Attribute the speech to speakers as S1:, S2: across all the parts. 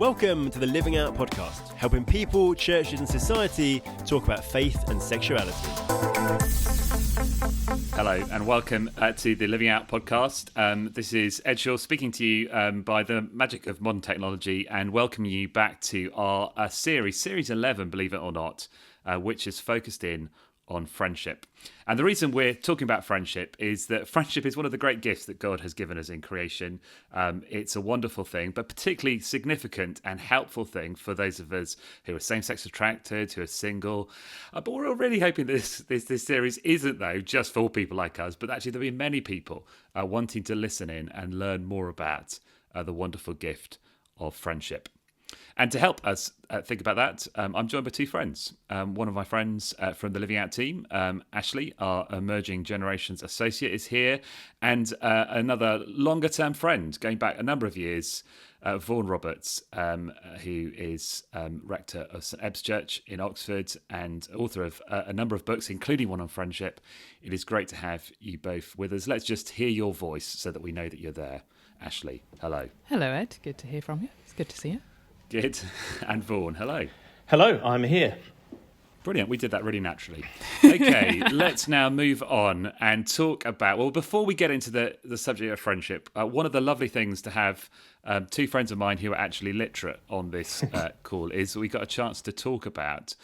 S1: Welcome to the Living Out podcast, helping people, churches and society talk about faith and sexuality.
S2: Hello and welcome to the Living Out podcast. This is Ed Shaw speaking to you by the magic of modern technology and welcoming you back to our series 11, believe it or not, which is focused in on friendship. And the reason we're talking about friendship is that friendship is one of the great gifts that God has given us in creation. It's a wonderful thing, but particularly significant and helpful thing for those of us who are same-sex attracted, who are single. But we're really hoping this series isn't, though, just for people like us, but actually there'll be many people wanting to listen in and learn more about the wonderful gift of friendship. And to help us think about that, I'm joined by two friends. One of my friends from the Living Out team, Ashley, our Emerging Generations Associate, is here. And another longer-term friend, going back a number of years, Vaughan Roberts, who is rector of St Ebbe's Church in Oxford and author of a number of books, including one on friendship. It is great to have you both with us. Let's just hear your voice so that we know that you're there. Ashley, hello.
S3: Hello, Ed. Good to hear from you. It's good to see you.
S2: Good. And Vaughan, hello.
S4: Hello, I'm here.
S2: Brilliant. We did that really naturally. Okay, let's now move on and talk about, well, before we get into the subject of friendship, one of the lovely things to have two friends of mine who are actually literate on this call is we got a chance to talk about,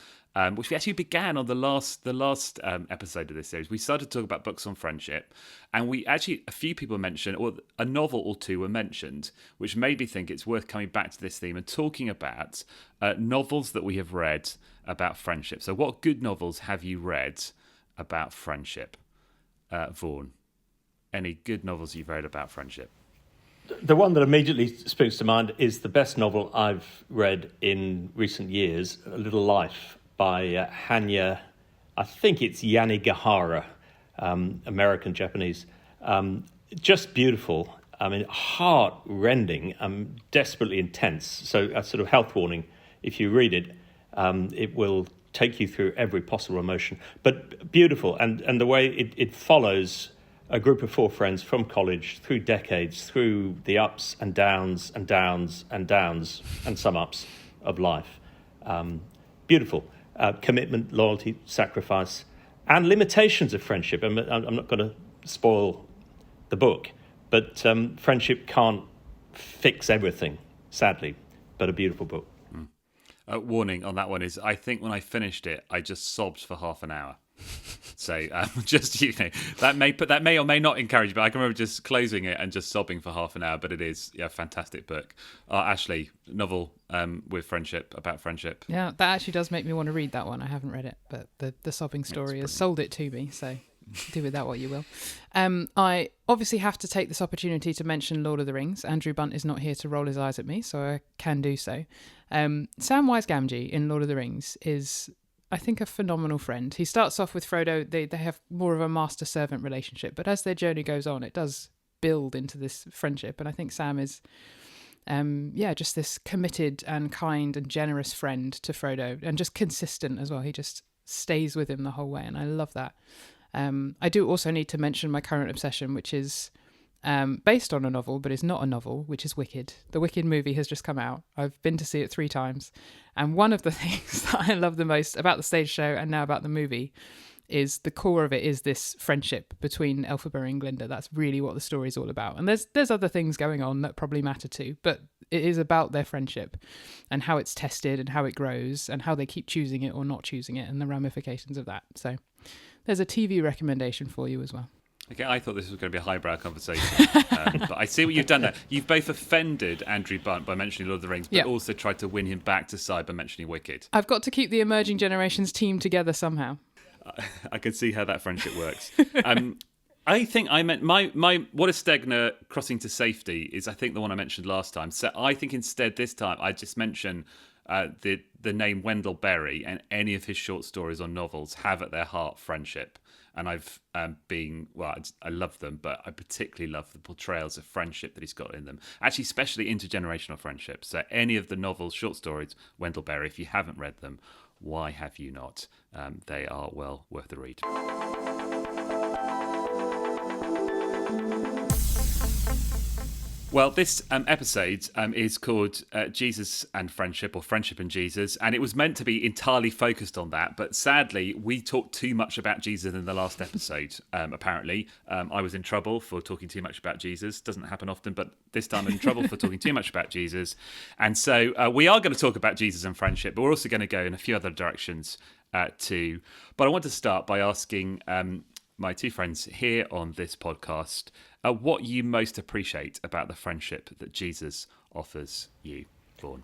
S2: which we actually began on the last episode of this series. We started to talk about books on friendship, and we actually, a few people mentioned, or a novel or two were mentioned, which made me think it's worth coming back to this theme and talking about novels that we have read about friendship. So what good novels have you read about friendship? Vaughan, any good novels you've read about friendship?
S4: The one that immediately springs to mind is the best novel I've read in recent years, A Little Life, by Hanya, I think it's Yanagihara, American-Japanese. Just beautiful. I mean, heart-rending, desperately intense. So a sort of health warning, if you read it, it will take you through every possible emotion. But beautiful, and the way it follows a group of four friends from college through decades, through the ups and downs and downs and downs and some ups of life. Beautiful. Commitment, loyalty, sacrifice, and limitations of friendship. I'm not going to spoil the book, but friendship can't fix everything, sadly, but a beautiful book.
S2: Warning on that one is, I think when I finished it, I just sobbed for half an hour. So just, that may or may not encourage you, but I can remember just closing it and just sobbing for half an hour. But it is a fantastic book. Ashley, novel with friendship, about friendship.
S3: Yeah, that actually does make me want to read that one. I haven't read it, but the sobbing story has sold it to me, so do with that what you will. I obviously have to take this opportunity to mention Lord of the Rings. Andrew Bunt is not here to roll his eyes at me, so I can do so. Samwise Gamgee in Lord of the Rings is, I think, a phenomenal friend. He starts off with Frodo. They have more of a master-servant relationship, but as their journey goes on, it does build into this friendship. And I think Sam is, just this committed and kind and generous friend to Frodo, and just consistent as well. He just stays with him the whole way, and I love that. I do also need to mention my current obsession, which is based on a novel, but is not a novel, which is Wicked. The Wicked movie has just come out. I've been to see it 3 times. And one of the things that I love the most about the stage show and now about the movie is the core of it is this friendship between Elphaba and Glinda. That's really what the story is all about. And there's other things going on that probably matter too, but it is about their friendship and how it's tested and how it grows and how they keep choosing it or not choosing it and the ramifications of that. So there's a TV recommendation for you as well.
S2: Okay, I thought this was going to be a highbrow conversation, but I see what you've done there. You've both offended Andrew Bunt by mentioning Lord of the Rings, but also tried to win him back to side by mentioning Wicked.
S3: I've got to keep the Emerging Generations team together somehow.
S2: I can see how that friendship works. I think I meant my What is Stegner Crossing to Safety is, I think, the one I mentioned last time. So I think instead this time I just mention the name Wendell Berry, and any of his short stories or novels have at their heart friendship. And I've I love them, but I particularly love the portrayals of friendship that he's got in them. Actually, especially intergenerational friendships. So any of the novels, short stories, Wendell Berry, if you haven't read them, why have you not? They are well worth the read. Well, this episode is called Jesus and Friendship, or Friendship and Jesus, and it was meant to be entirely focused on that, but sadly, we talked too much about Jesus in the last episode, apparently. I was in trouble for talking too much about Jesus. Doesn't happen often, but this time I'm in trouble for talking too much about Jesus. And so we are going to talk about Jesus and friendship, but we're also going to go in a few other directions too. But I want to start by asking my two friends here on this podcast what you most appreciate about the friendship that Jesus offers you, Vaughan.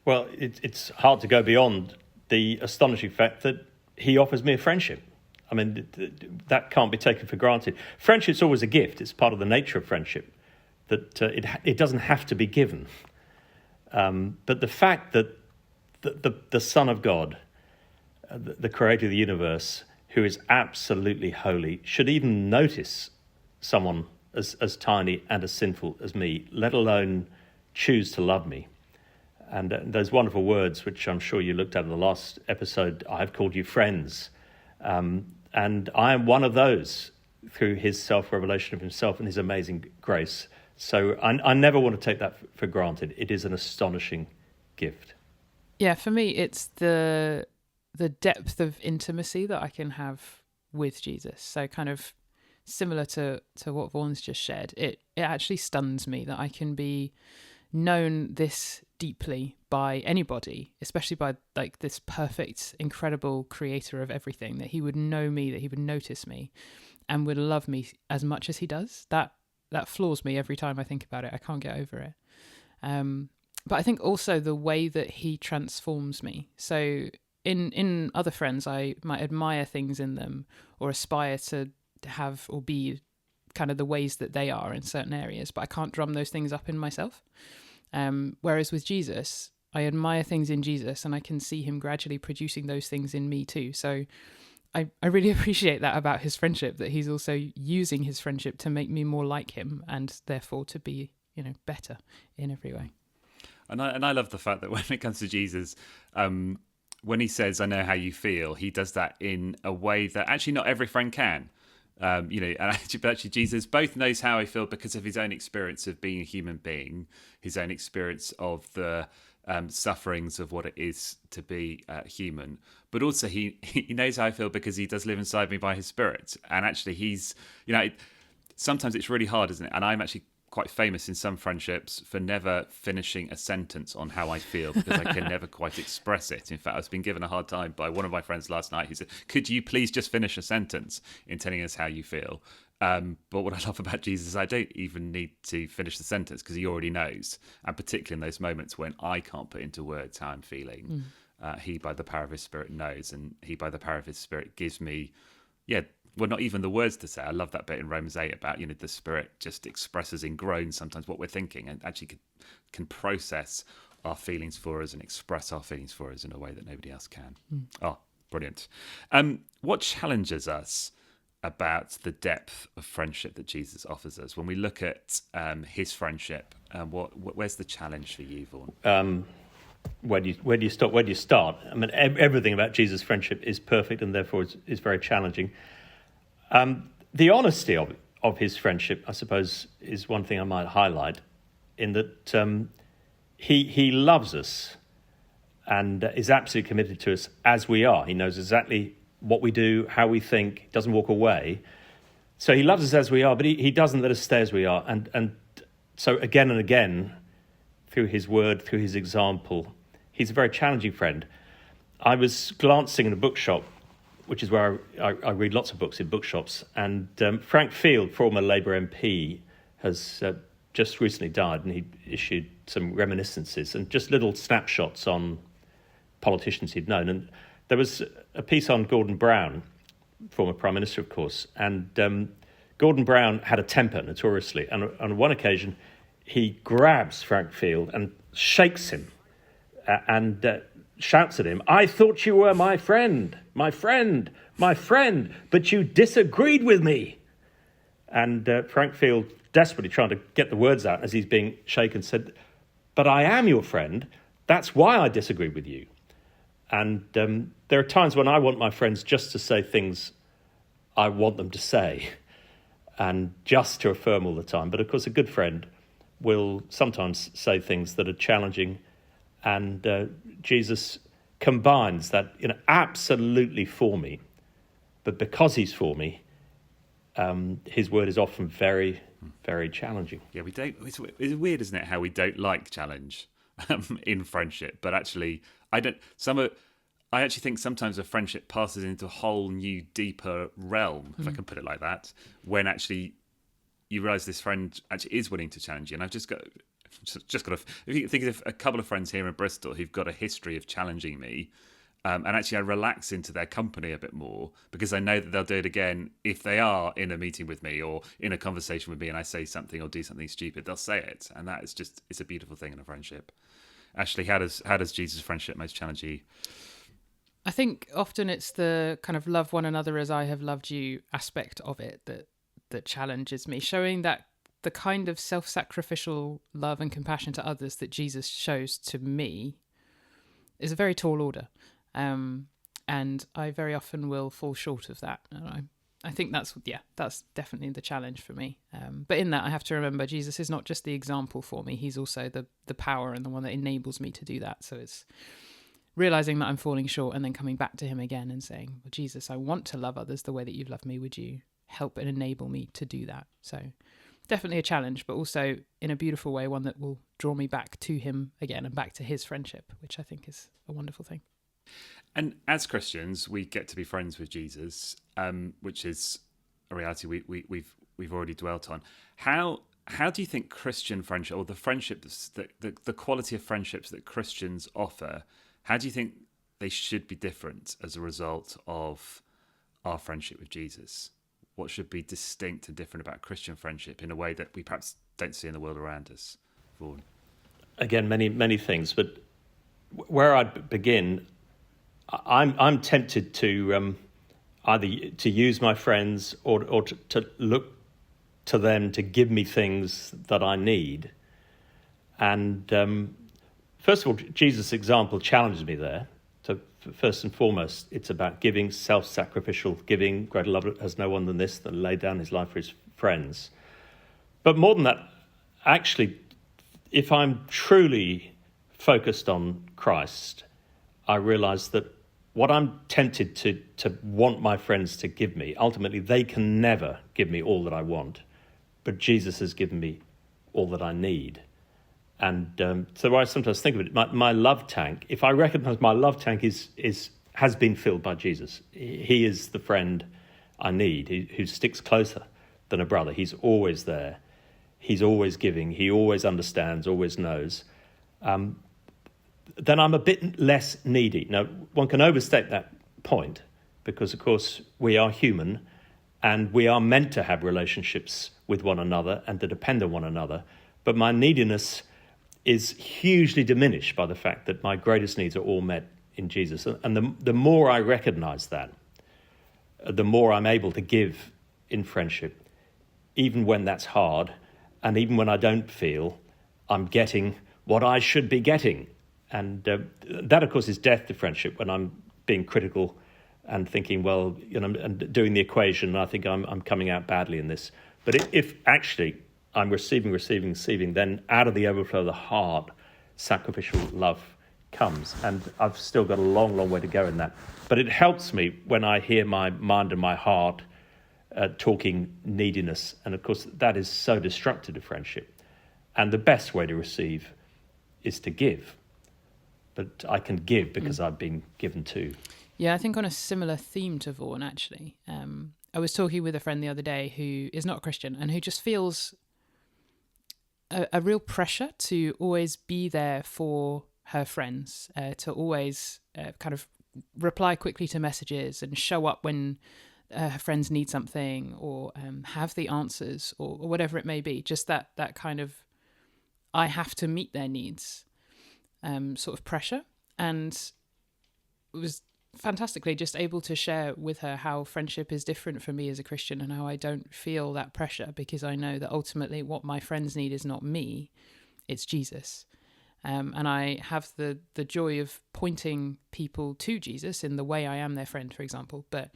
S4: Well, it's hard to go beyond the astonishing fact that he offers me a friendship. I mean, that can't be taken for granted. Friendship's always a gift. It's part of the nature of friendship, that it doesn't have to be given. But the fact that the Son of God, the creator of the universe, who is absolutely holy, should even notice someone as tiny and as sinful as me, let alone choose to love me. And those wonderful words, which I'm sure you looked at in the last episode, I've called you friends. And I am one of those through his self-revelation of himself and his amazing grace. So I never want to take that for granted. It is an astonishing gift.
S3: Yeah, for me, it's the depth of intimacy that I can have with Jesus. So kind of similar to what Vaughan's just shared, it actually stuns me that I can be known this deeply by anybody, especially by like this perfect, incredible creator of everything, that he would know me, that he would notice me and would love me as much as he does. That floors me every time I think about it. I can't get over it. But I think also the way that he transforms me. So in other friends, I might admire things in them or aspire to have or be kind of the ways that they are in certain areas, but I can't drum those things up in myself. Whereas with Jesus, I admire things in Jesus and I can see him gradually producing those things in me too. So I really appreciate that about his friendship, that he's also using his friendship to make me more like him and therefore to be, better in every way.
S2: And I love the fact that when it comes to Jesus, when he says, "I know how you feel," he does that in a way that actually not every friend can. And actually Jesus both knows how I feel because of his own experience of being a human being, his own experience of the sufferings of what it is to be human, but also he knows how I feel because he does live inside me by his Spirit. And actually he's, sometimes it's really hard, isn't it? And I'm actually quite famous in some friendships for never finishing a sentence on how I feel because I can never quite express it. In fact, I was being given a hard time by one of my friends last night. He said, "Could you please just finish a sentence in telling us how you feel?" But what I love about Jesus is I don't even need to finish the sentence because he already knows. And particularly in those moments when I can't put into words how I'm feeling, he, by the power of his Spirit, knows. And he, by the power of his Spirit, gives me, well, not even the words to say. I love that bit in Romans 8 about, the Spirit just expresses in groans sometimes what we're thinking and actually can process our feelings for us and express our feelings for us in a way that nobody else can. Oh, brilliant. What challenges us about the depth of friendship that Jesus offers us? When we look at his friendship, where's the challenge for you, Vaughan?
S4: Where do you stop? Where do you start? I mean, everything about Jesus' friendship is perfect and therefore is very challenging. The honesty of his friendship, I suppose, is one thing I might highlight, in that he loves us and is absolutely committed to us as we are. He knows exactly what we do, how we think, doesn't walk away. So he loves us as we are, but he doesn't let us stay as we are. And so again and again, through his word, through his example, he's a very challenging friend. I was glancing in a bookshop, which is where I read lots of books in bookshops, and Frank Field, former Labour MP, has just recently died, and he issued some reminiscences and just little snapshots on politicians he'd known. And there was a piece on Gordon Brown, former Prime Minister, of course, and Gordon Brown had a temper, notoriously, and on one occasion he grabs Frank Field and shakes him and shouts at him, "I thought you were my friend, my friend, my friend, but you disagreed with me." And Frank Field, desperately trying to get the words out as he's being shaken, said, "But I am your friend. That's why I disagree with you." And there are times when I want my friends just to say things I want them to say and just to affirm all the time. But of course, a good friend will sometimes say things that are challenging, and Jesus combines that, absolutely for me, but because he's for me, his word is often very, very challenging.
S2: Yeah, we don't. It's weird, isn't it, how we don't like challenge in friendship, but actually, I don't. I actually think sometimes a friendship passes into a whole new, deeper realm, if I can put it like that, when actually you realise this friend actually is willing to challenge you. And I've just got to. If you think of a couple of friends here in Bristol who've got a history of challenging me, and actually I relax into their company a bit more because I know that they'll do it again if they are in a meeting with me or in a conversation with me, and I say something or do something stupid, they'll say it, and that is it's a beautiful thing in a friendship. Ashley, how does Jesus' friendship most challenge you?
S3: I think often it's the kind of love one another as I have loved you aspect of it that challenges me, showing that the kind of self-sacrificial love and compassion to others that Jesus shows to me is a very tall order. And I very often will fall short of that. And I think that's definitely the challenge for me. But in that, I have to remember Jesus is not just the example for me. He's also the power and the one that enables me to do that. So it's realizing that I'm falling short and then coming back to him again and saying, well, Jesus, I want to love others the way that you've loved me. Would you help and enable me to do that? So definitely a challenge, but also in a beautiful way, one that will draw me back to him again and back to his friendship, which I think is a wonderful thing.
S2: And as Christians, we get to be friends with Jesus, which is a reality we've already dwelt on. How do you think Christian friendship, or the friendships the quality of friendships that Christians offer, how do you think they should be different as a result of our friendship with Jesus? What should be distinct and different about Christian friendship in a way that we perhaps don't see in the world around us? Vaughan?
S4: Again, many things, but where I'd begin, I'm tempted to either to use my friends or to look to them to give me things that I need. And first of all, Jesus' example challenges me there. So first and foremost, it's about giving, self-sacrificial giving. Greater love has no one than this, that laid down his life for his friends. But more than that, actually, if I'm truly focused on Christ, I realise that what I'm tempted to want my friends to give me, ultimately they can never give me all that I want, but Jesus has given me all that I need. And so I sometimes think of it, my love tank, if I recognise my love tank has been filled by Jesus. He is the friend I need, who sticks closer than a brother. He's always there. He's always giving. He always understands, always knows. Then I'm a bit less needy. Now, one can overstate that point because, of course, we are human and we are meant to have relationships with one another and to depend on one another. But my neediness is hugely diminished by the fact that my greatest needs are all met in Jesus. And the more I recognise that, the more I'm able to give in friendship, even when that's hard, and even when I don't feel I'm getting what I should be getting. And that, of course, is death to friendship when I'm being critical and thinking, well, and doing the equation, I think I'm coming out badly in this. But if actually I'm receiving, then out of the overflow of the heart, sacrificial love comes. And I've still got a long, long way to go in that. But it helps me when I hear my mind and my heart talking neediness. And of course, that is so destructive to friendship. And the best way to receive is to give. But I can give because I've been given too.
S3: Yeah, I think on a similar theme to Vaughan, actually. I was talking with a friend the other day who is not a Christian and who just feels a real pressure to always be there for her friends, to always kind of reply quickly to messages and show up when her friends need something, or have the answers, or whatever it may be. Just that kind of, I have to meet their needs sort of pressure. And it was fantastically just able to share with her how friendship is different for me as a Christian and how I don't feel that pressure, because I know that ultimately what my friends need is not me, it's Jesus. And I have the joy of pointing people to Jesus in the way I am their friend, for example. But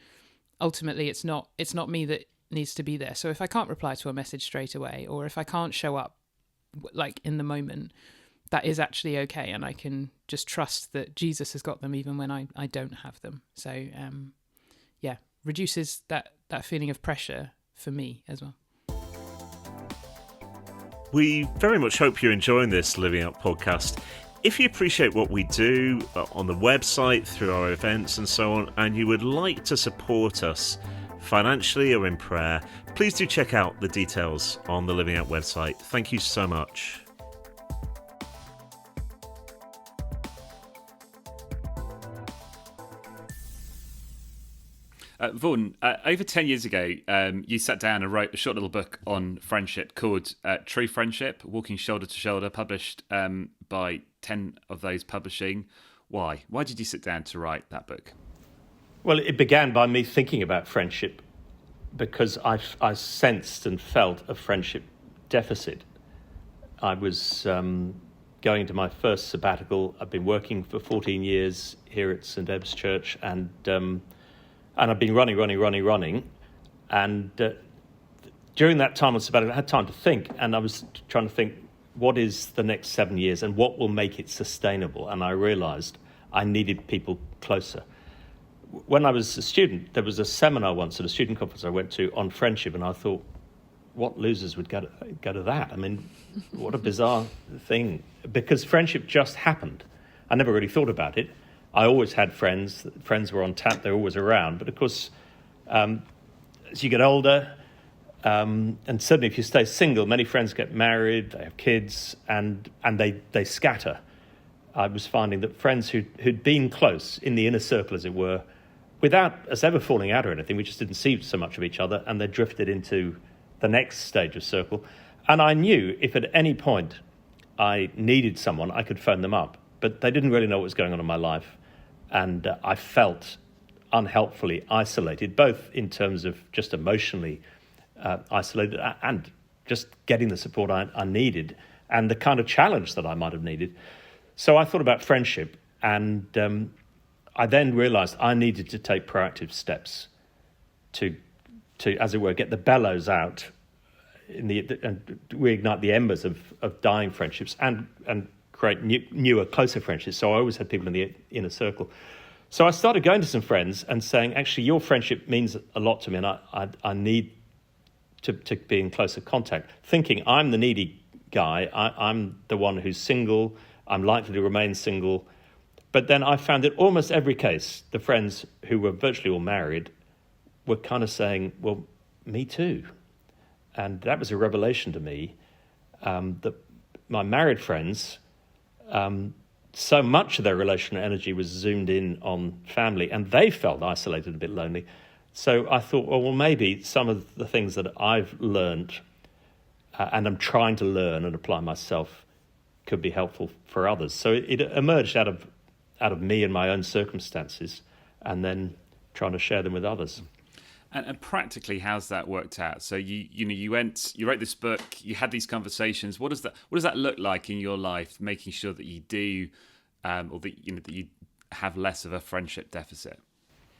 S3: ultimately it's not me that needs to be there. So if I can't reply to a message straight away, or if I can't show up like in the moment, that is actually okay, and I can just trust that Jesus has got them even when I don't have them. So reduces that feeling of pressure for me as well.
S5: We very much hope you're enjoying this Living Out podcast. If you appreciate what we do on the website, through our events and so on, and you would like to support us financially or in prayer, please do check out the details on the Living Out website. Thank you so much.
S2: Vaughan, over 10 years ago, you sat down and wrote a short little book on friendship called True Friendship, Walking Shoulder to Shoulder, published by 10 of those publishing. Why? Why did you sit down to write that book?
S4: Well, it began by me thinking about friendship because I sensed and felt a friendship deficit. I was going into my first sabbatical. I've been working for 14 years here at St Ebbe's Church, and I've been running. And during that time on sabbatical, I had time to think, and I was trying to think, what is the next 7 years and what will make it sustainable? And I realised I needed people closer. When I was a student, there was a seminar once at a student conference I went to on friendship, and I thought, what losers would go to that? I mean, what a bizarre thing, because friendship just happened. I never really thought about it. I always had friends. Friends were on tap. They were always around. But of course, as you get older, and certainly if you stay single, many friends get married, they have kids, and they scatter. I was finding that friends who'd been close in the inner circle, as it were, without us ever falling out or anything, we just didn't see so much of each other, and they drifted into the next stage of circle. And I knew if at any point I needed someone, I could phone them up. But they didn't really know what was going on in my life. And I felt unhelpfully isolated, both in terms of just emotionally isolated and just getting the support I needed and the kind of challenge that I might have needed. So I thought about friendship, and I then realised I needed to take proactive steps to, as it were, get the bellows out and reignite the embers of dying friendships and create newer, closer friendships. So I always had people in the inner circle. So I started going to some friends and saying, actually, your friendship means a lot to me, and I need to be in closer contact. Thinking I'm the needy guy, I'm the one who's single, I'm likely to remain single. But then I found that almost every case, the friends who were virtually all married were kind of saying, well, me too. And that was a revelation to me, that my married friends, so much of their relational energy was zoomed in on family, and they felt isolated, a bit lonely. So I thought, well, maybe some of the things that I've learned and I'm trying to learn and apply myself could be helpful for others. So it emerged out of me and my own circumstances, and then trying to share them with others.
S2: And practically, how's that worked out? So you wrote this book, you had these conversations. What does that look like in your life? Making sure that you do, or that you have less of a friendship deficit.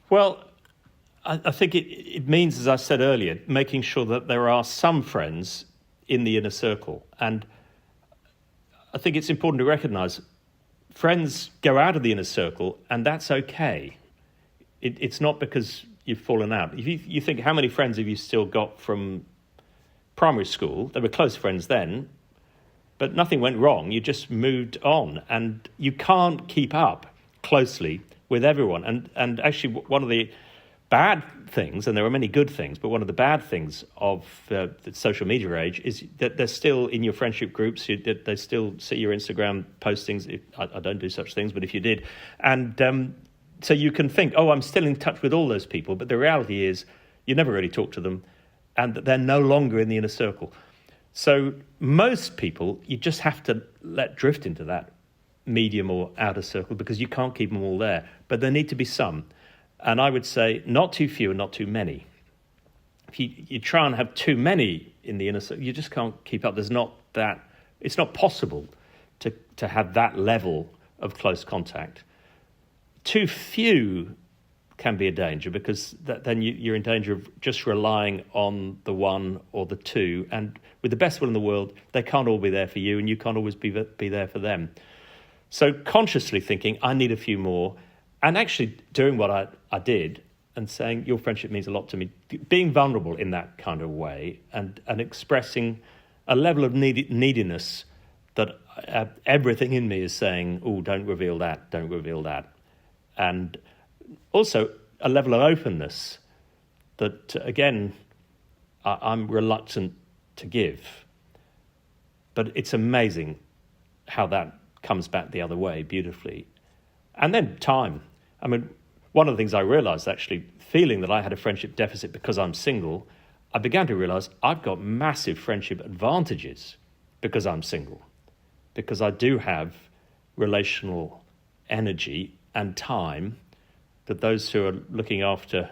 S4: Well, I think it means, as I said earlier, making sure that there are some friends in the inner circle, and I think it's important to recognise friends go out of the inner circle, and that's okay. It's not because you've fallen out. If you think, how many friends have you still got from primary school? They were close friends then, but nothing went wrong. You just moved on, and you can't keep up closely with everyone. And actually, one of the bad things, and there are many good things, but one of the bad things of the social media age is that they're still in your friendship groups. They still see your Instagram postings. I don't do such things, but if you did, and so you can think, oh, I'm still in touch with all those people, but the reality is you never really talk to them, and that they're no longer in the inner circle. So most people, you just have to let drift into that medium or outer circle, because you can't keep them all there. But there need to be some. And I would say not too few and not too many. If you try and have too many in the inner circle, you just can't keep up. It's not possible to have that level of close contact. Too few can be a danger, because then you're in danger of just relying on the one or the two, and with the best will in the world, they can't all be there for you, and you can't always be there for them. So consciously thinking, I need a few more, and actually doing what I did and saying, your friendship means a lot to me, being vulnerable in that kind of way, and expressing a level of neediness that everything in me is saying, oh, don't reveal that, don't reveal that. And also a level of openness that, again, I'm reluctant to give. But it's amazing how that comes back the other way beautifully. And then time. I mean, one of the things I realised, actually, feeling that I had a friendship deficit because I'm single, I began to realise I've got massive friendship advantages because I'm single. Because I do have relational energy and time that those who are looking after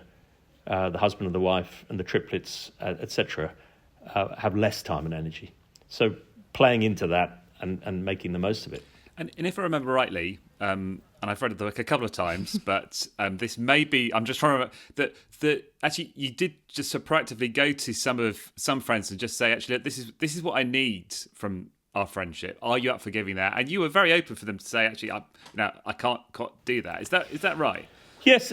S4: the husband and the wife and the triplets, etc., have less time and energy. So playing into that and making the most of it.
S2: And if I remember rightly, and I've read the book a couple of times, but this may be, I'm just trying to remember, that actually you did just so proactively go to some friends and just say, actually, this is what I need from our friendship. Are you up for giving that? And you were very open for them to say, actually, I can't do that. Is that right?
S4: Yes,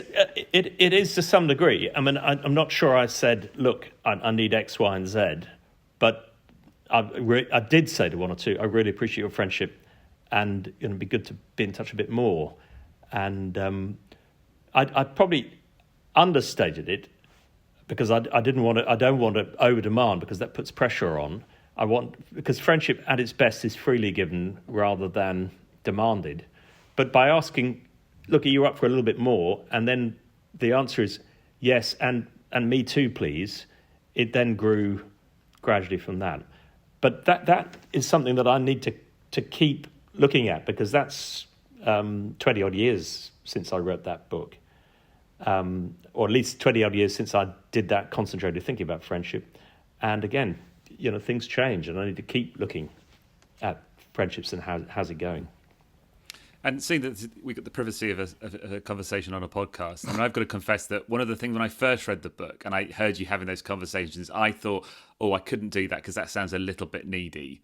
S4: it is to some degree. I mean, I'm not sure I said, look, I need X, Y, and Z, but I did say to one or two, I really appreciate your friendship, and it'd be good to be in touch a bit more. And I probably understated it because I don't want to over demand, because that puts pressure on. Because friendship at its best is freely given rather than demanded. But by asking, look, are you up for a little bit more? And then the answer is yes, and me too, please. It then grew gradually from that. But that is something that I need to keep looking at, because that's 20 odd years since I wrote that book, or at least 20 odd years since I did that concentrated thinking about friendship. And again, things change, and I need to keep looking at friendships and how's it going.
S2: And seeing that we got the privacy of a conversation on a podcast, and I've got to confess that one of the things when I first read the book and I heard you having those conversations, I thought, oh, I couldn't do that because that sounds a little bit needy.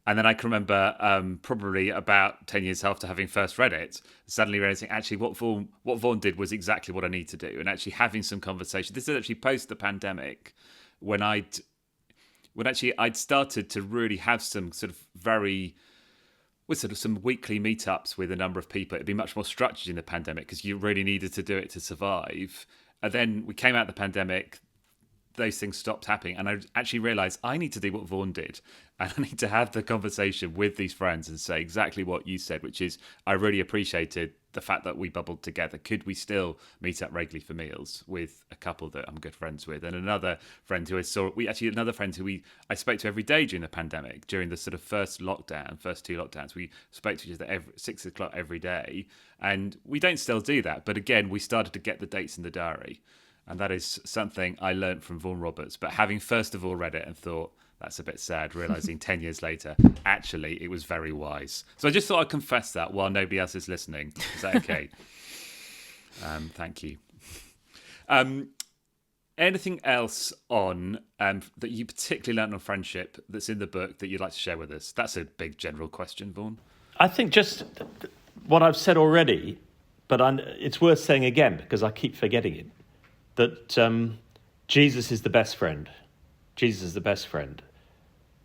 S2: And then I can remember probably about 10 years after having first read it, suddenly realising actually what Vaughan did was exactly what I need to do, and actually having some conversation. This is actually post the pandemic, when I'd started to really have some sort of some weekly meetups with a number of people. It'd be much more structured in the pandemic because you really needed to do it to survive. And then we came out of the pandemic, those things stopped happening, and I actually realised I need to do what Vaughan did, and I need to have the conversation with these friends and say exactly what you said, which is I really appreciated the fact that we bubbled together. Could we still meet up regularly for meals with a couple that I'm good friends with, and another friend who I spoke to every day during the pandemic, during the sort of first two lockdowns. We spoke to each other every 6 o'clock every day, and we don't still do that. But again, we started to get the dates in the diary. And that is something I learnt from Vaughan Roberts. But having first of all read it and thought, that's a bit sad, realising 10 years later, actually, it was very wise. So I just thought I'd confess that while nobody else is listening. Is that okay? Thank you. Anything else on that you particularly learnt on friendship that's in the book that you'd like to share with us? That's a big general question, Vaughan.
S4: I think just what I've said already, but it's worth saying again because I keep forgetting it. That Jesus is the best friend. Jesus is the best friend.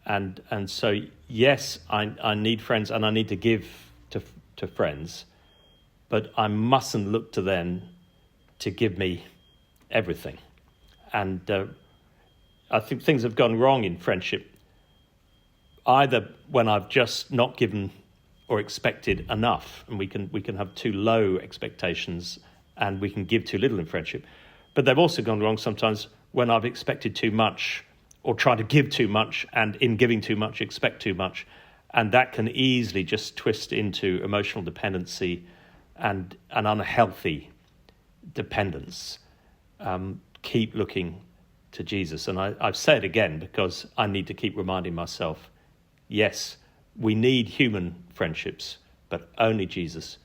S4: And so, yes, I need friends and I need to give to friends, but I mustn't look to them to give me everything. And I think things have gone wrong in friendship, either when I've just not given or expected enough, and we can have too low expectations and we can give too little in friendship. But they've also gone wrong sometimes when I've expected too much or tried to give too much, and in giving too much, expect too much. And that can easily just twist into emotional dependency and an unhealthy dependence. Keep looking to Jesus. And I've said again, because I need to keep reminding myself, yes, we need human friendships, but only Jesus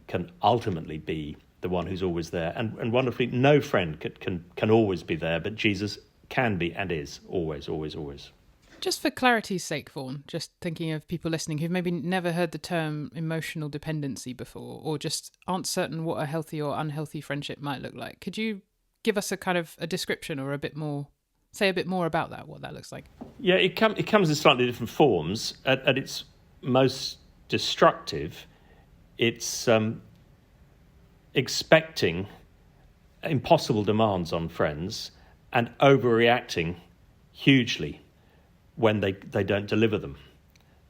S4: can ultimately be the one who's always there. And wonderfully, no friend can always be there, but Jesus can be and is always, always, always.
S3: Just for clarity's sake, Vaughan, just thinking of people listening who've maybe never heard the term emotional dependency before, or just aren't certain what a healthy or unhealthy friendship might look like. Could you give us a kind of a description or say a bit more about that, what that looks like?
S4: Yeah, it comes in slightly different forms. At its most destructive, it's expecting impossible demands on friends and overreacting hugely when they don't deliver them,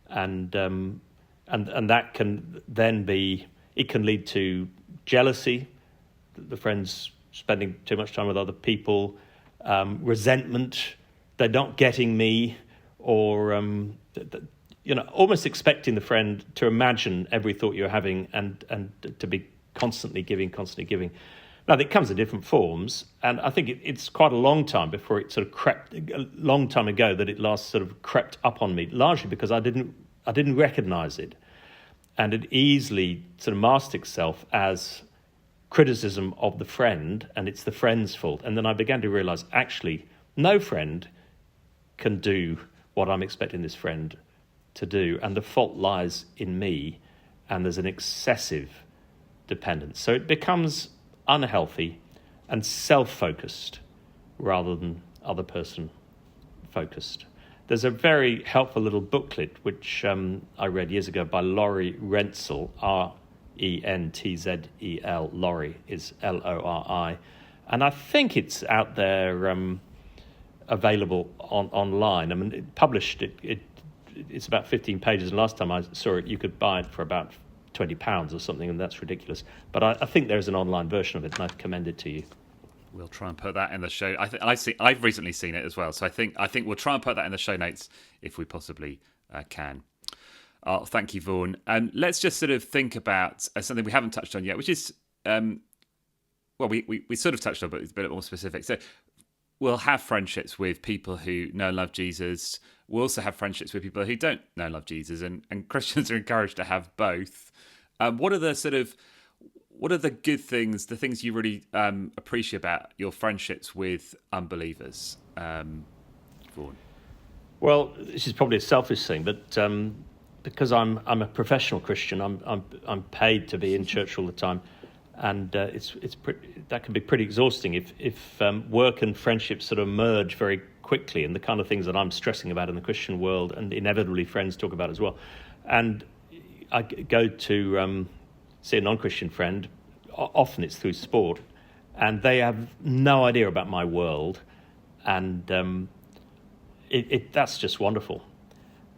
S4: and that can then it can lead to jealousy, the friends spending too much time with other people, resentment, they're not getting me, or almost expecting the friend to imagine every thought you're having and to be constantly giving. Now, it comes in different forms, and I think it's quite a long time before it sort of a long time ago that it last sort of crept up on me, largely because I didn't recognise it, and it easily sort of masked itself as criticism of the friend, and it's the friend's fault. And then I began to realise, actually, no friend can do what I'm expecting this friend to do, and the fault lies in me, and there's an excessive dependence. So it becomes unhealthy and self-focused rather than other person focused. There's a very helpful little booklet which I read years ago by Laurie Rentzel, Rentzel. Laurie is Lori, and I think it's out there available online. I mean, it's about 15 pages, and last time I saw it, you could buy it for about £20 or something, and that's ridiculous. But I think there's an online version of it, and I'd commend it to you.
S2: We'll try and put that in the show. I've recently seen it as well, so I think we'll try and put that in the show notes if we possibly can. Thank you, Vaughan. Let's just sort of think about something we haven't touched on yet, which is we sort of touched on, but it's a bit more specific. So we'll have friendships with people who know and love Jesus. We'll also have friendships with people who don't know and love Jesus, and Christians are encouraged to have both. What are the good things, the things you really appreciate about your friendships with unbelievers, Vaughan?
S4: Well, this is probably a selfish thing, but because I'm a professional Christian, I'm paid to be in church all the time, and that can be pretty exhausting if work and friendship sort of merge very quickly, and the kind of things that I'm stressing about in the Christian world, and inevitably friends talk about as well. And I go to see a non-Christian friend. Often it's through sport, and they have no idea about my world, and that's just wonderful.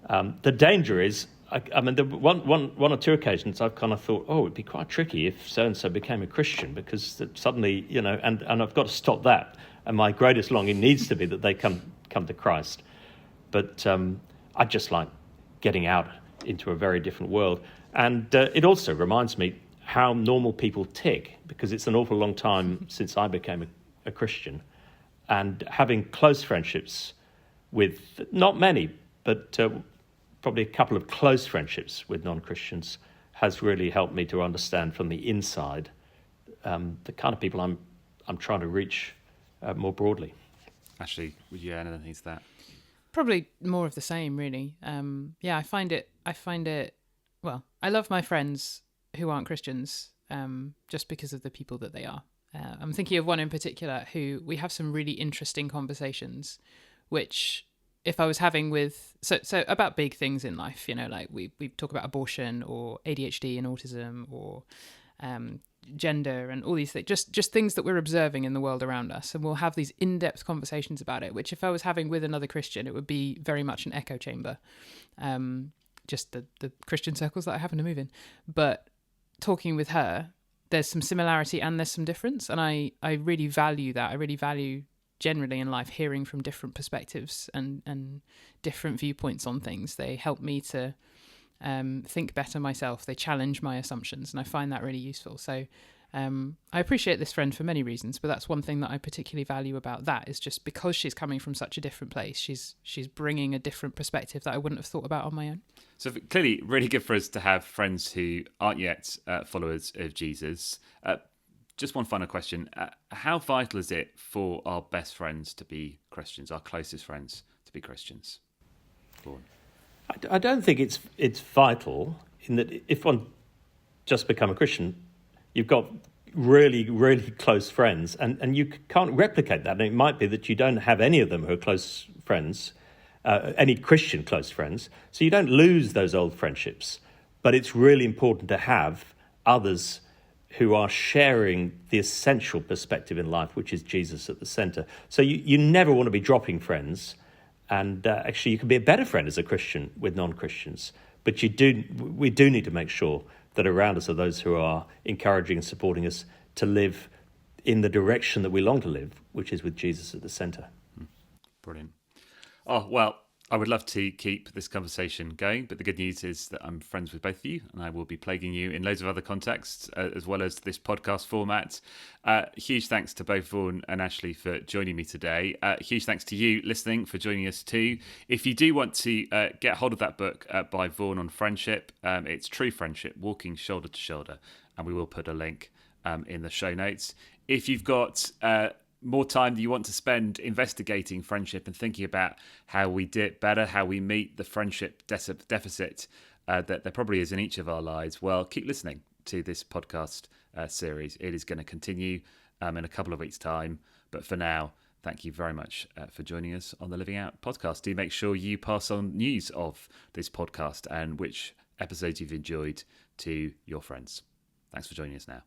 S4: The danger is, I mean, the one or two occasions I've kind of thought, it'd be quite tricky if so-and-so became a Christian, because suddenly, and I've got to stop that. And my greatest longing needs to be that they come to Christ. But I just like getting out into a very different world. And it also reminds me how normal people tick, because it's an awful long time since I became a Christian. And having close friendships with, not many, but probably a couple of close friendships with non-Christians has really helped me to understand from the inside the kind of people I'm trying to reach more broadly.
S2: Ashley, would you add anything to that?
S3: Probably more of the same, really. I find it. Well, I love my friends who aren't Christians just because of the people that they are. I'm thinking of one in particular who we have some really interesting conversations, which if I was having with so about big things in life, like we talk about abortion or ADHD and autism or gender and all these things, just things that we're observing in the world around us, and we'll have these in-depth conversations about it, which if I was having with another Christian, it would be very much an echo chamber, just the Christian circles that I happen to move in. But talking with her, there's some similarity and there's some difference, and I really value that. I really value generally in life hearing from different perspectives and different viewpoints on things. They help me to think better myself. They challenge my assumptions, and I find that really useful. So I appreciate this friend for many reasons, but that's one thing that I particularly value about that, is just because she's coming from such a different place, she's bringing a different perspective that I wouldn't have thought about on my own.
S2: So clearly really good for us to have friends who aren't yet followers of Jesus. just one final question. How vital is it for our best friends to be Christians, our closest friends to be Christians? Vaughan.
S4: I don't think it's vital in that if one just become a Christian, you've got really, really close friends, and you can't replicate that. And it might be that you don't have any of them who are close friends, any Christian close friends, so you don't lose those old friendships. But it's really important to have others who are sharing the essential perspective in life, which is Jesus at the centre. So you never want to be dropping friends, and actually you can be a better friend as a Christian with non-Christians. But we do need to make sure that around us are those who are encouraging and supporting us to live in the direction that we long to live, which is with Jesus at the centre.
S2: Brilliant. Oh, well, I would love to keep this conversation going, but the good news is that I'm friends with both of you, and I will be plaguing you in loads of other contexts, as well as this podcast format. Huge thanks to both Vaughan and Ashley for joining me today. Huge thanks to you listening for joining us too. If you do want to get hold of that book by Vaughan on friendship, it's True Friendship, Walking Shoulder to Shoulder, and we will put a link in the show notes. If you've got more time that you want to spend investigating friendship and thinking about how we do it better, how we meet the friendship deficit that there probably is in each of our lives, well, keep listening to this podcast series. It is going to continue in a couple of weeks' time. But for now, thank you very much for joining us on the Living Out podcast. Do make sure you pass on news of this podcast and which episodes you've enjoyed to your friends. Thanks for joining us now.